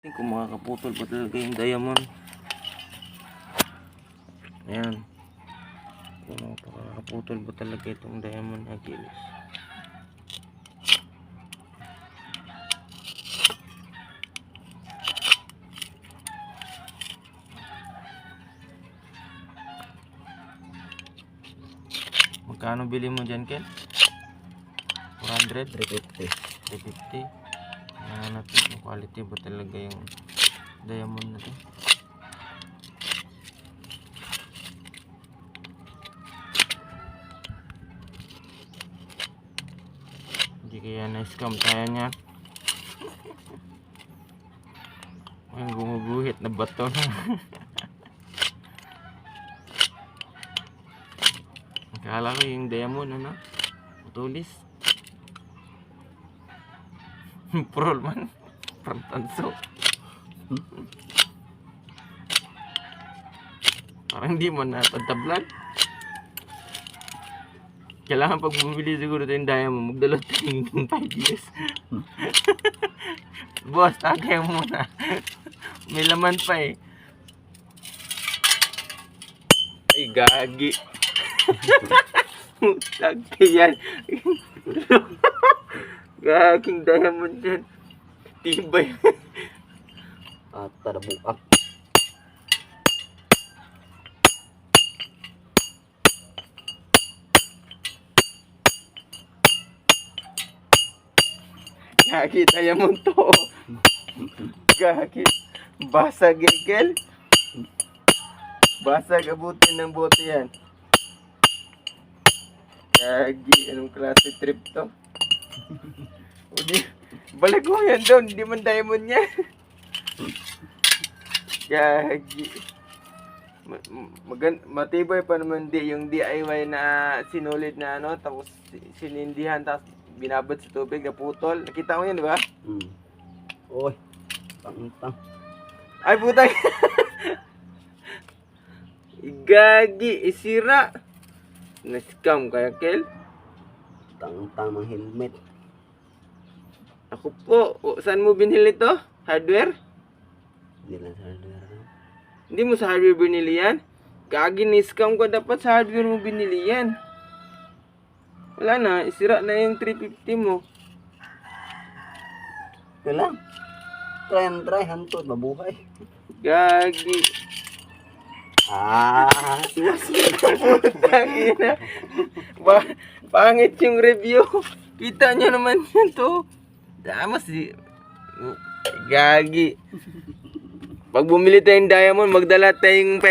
Kung makakaputol pa talaga yung diamond. Ayan. Kung makakaputol pa talaga itong diamond Achilles. Magkano bili mo dyan, Ken? 400? 350. 350. Ayan natin yung quality ba talaga yung diamond na to. Hindi kaya na-scam tayo niyan. Ang gumuguhit na bato na. Akala ko yung diamond ano, putulis. Prol man, prantanso. Parang di mo natablan. Kailangan pag bumili siguro tayo yung diamond, magdala tayo ng 5 years. Boss, tagay mo muna. May laman pa eh. Ay, gagi. Tagay yan. Gaging diamond yan. Tibay. At tarabuak. Gagi diamond to. Gagi. Basag egel. Basag abutin ng bote yan. Gagi. Anong klase trip to? Balik mo yan doon, hindi man diamond niya. Gagi. Matibay pa naman yung DIY na sinulid na ano, tapos sinindihan, tapos binabad sa tubig na putol. Nakita mo yan, di ba? Oy, pangtang. Ay, putang. Gagi, isira. Na-scam kaya, Kel? Tang-tang ng helmet. Ako po, saan mo binili to? Hardware? Hindi lang sa hardware. Hindi mo sa hardware binili yan? Gagi, ni-scam ko, dapat sa hardware mo binili yan. Wala na, isira na yung 350 mo. Ito lang. Try and try, hantod, mabuhay. Gagi. Gagi na. Pangit yung review. Kita nyo naman yun to. Damas Gagi. Pag bumili tayong diamond, magdala tayong